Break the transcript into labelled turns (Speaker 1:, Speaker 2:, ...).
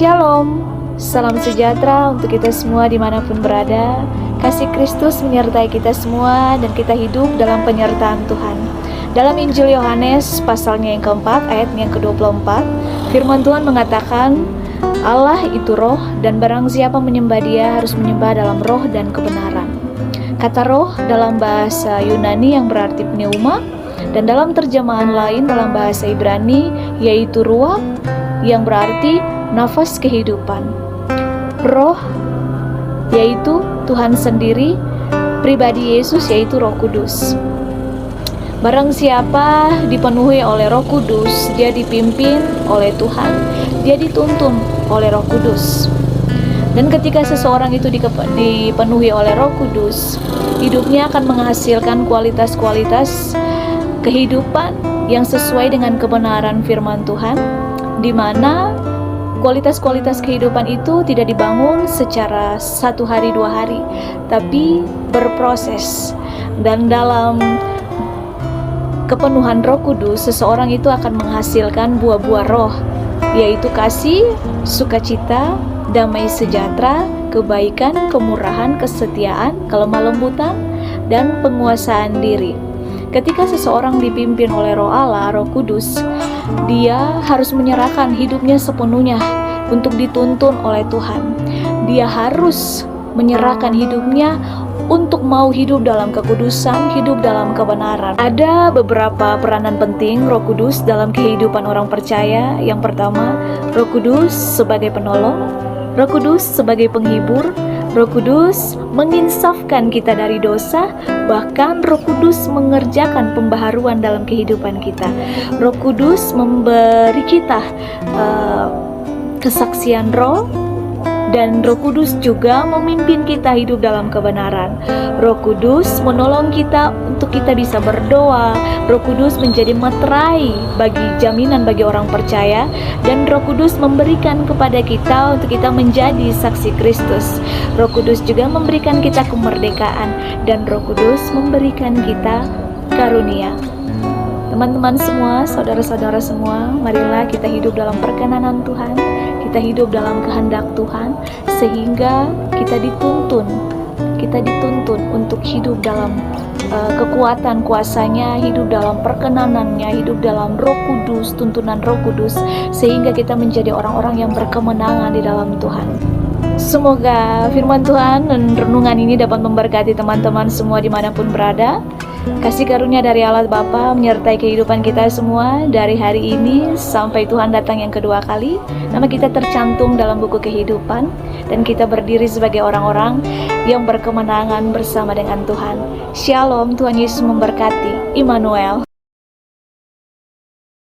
Speaker 1: Shalom, salam sejahtera untuk kita semua dimanapun berada. Kasih Kristus menyertai kita semua dan kita hidup dalam penyertaan Tuhan. Dalam Injil Yohanes pasalnya yang keempat, ayatnya yang ke-24, firman Tuhan mengatakan, Allah itu roh dan barang siapa menyembah dia harus menyembah dalam roh dan kebenaran. Kata roh dalam bahasa Yunani yang berarti pneuma, dan dalam terjemahan lain dalam bahasa Ibrani yaitu ruach yang berarti nafas kehidupan. Roh yaitu Tuhan sendiri, pribadi Yesus yaitu Roh Kudus. Barang siapa dipenuhi oleh Roh Kudus, dia dipimpin oleh Tuhan, dia dituntun oleh Roh Kudus. Dan ketika seseorang itu dipenuhi oleh Roh Kudus, hidupnya akan menghasilkan kualitas-kualitas kehidupan yang sesuai dengan kebenaran firman Tuhan, di mana kualitas-kualitas kehidupan itu tidak dibangun secara 1 hari 2 hari, tapi berproses. Dan dalam kepenuhan Roh Kudus, seseorang itu akan menghasilkan buah-buah roh, yaitu kasih, sukacita, damai sejahtera, kebaikan, kemurahan, kesetiaan, kelemah lembutan, dan penguasaan diri. Ketika seseorang dipimpin oleh Roh Allah, Roh Kudus, dia harus menyerahkan hidupnya sepenuhnya untuk dituntun oleh Tuhan. Dia harus menyerahkan hidupnya untuk mau hidup dalam kekudusan, hidup dalam kebenaran. Ada beberapa peranan penting Roh Kudus dalam kehidupan orang percaya. Yang pertama, Roh Kudus sebagai penolong, Roh Kudus sebagai penghibur, Roh Kudus menginsafkan kita dari dosa, bahkan Roh Kudus mengerjakan pembaharuan dalam kehidupan kita. Roh Kudus memberi kita kesaksian roh, dan Roh Kudus juga memimpin kita hidup dalam kebenaran. Roh Kudus menolong kita untuk kita bisa berdoa. Roh Kudus menjadi materai bagi jaminan bagi orang percaya, dan Roh Kudus memberikan kepada kita untuk kita menjadi saksi Kristus. Roh Kudus juga memberikan kita kemerdekaan, dan Roh Kudus memberikan kita karunia. Teman-teman semua, saudara-saudara semua, marilah kita hidup dalam perkenanan Tuhan, kita hidup dalam kehendak Tuhan, sehingga kita dituntun untuk hidup dalam kekuatan kuasanya, hidup dalam perkenanannya, hidup dalam Roh Kudus, tuntunan Roh Kudus, sehingga kita menjadi orang-orang yang berkemenangan di dalam Tuhan. Semoga firman Tuhan dan renungan ini dapat memberkati teman-teman semua dimanapun berada. Kasih karunia dari Allah Bapa menyertai kehidupan kita semua dari hari ini sampai Tuhan datang yang kedua kali. Nama kita tercantum dalam buku kehidupan, dan kita berdiri sebagai orang-orang yang berkemenangan bersama dengan Tuhan. Shalom, Tuhan Yesus memberkati. Immanuel.